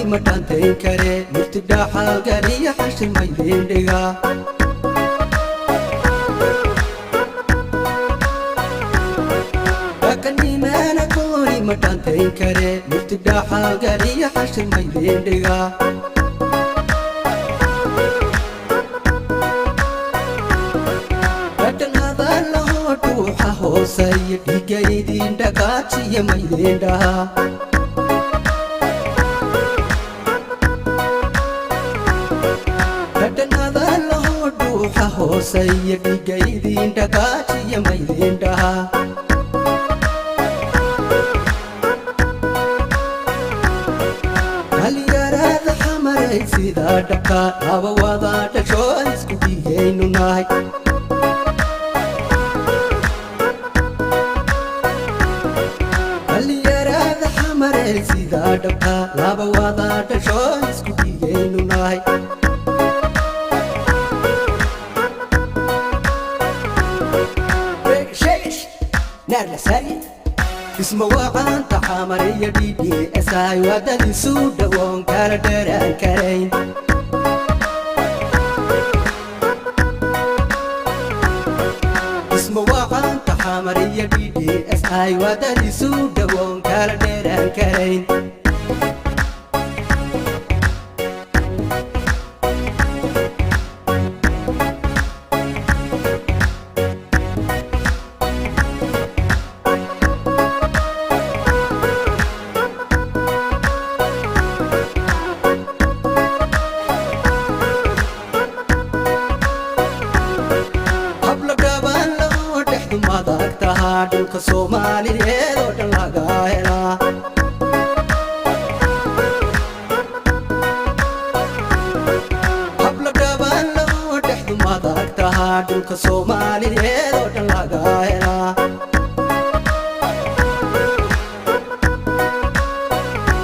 متانتين كري مرتدى حالقالي حش الميدين دقا لكني ما نكوني متانتين كري مرتدى حالقالي حش الميدين دقا Hosay digaydin dagachi maydenda Katanada lo duha hosay digaydin dagachi maydenda Haliyarada hamaray sida daka awada tashois kudigaynu nahay sida dhabka laba wada dhasho isku dhigaynu nahay isma waqanta xamariya DDSI wadadii suu dhawoon kala dheeraan karayn isma waqanta xamariya DDSI wadadii suu dhawoon kala dheeraan karayn dhulka Soomaaliyeed oo dhan laga helaa habla dhaban loo dhexdu maad aragtaa dhulka Soomaaliyeed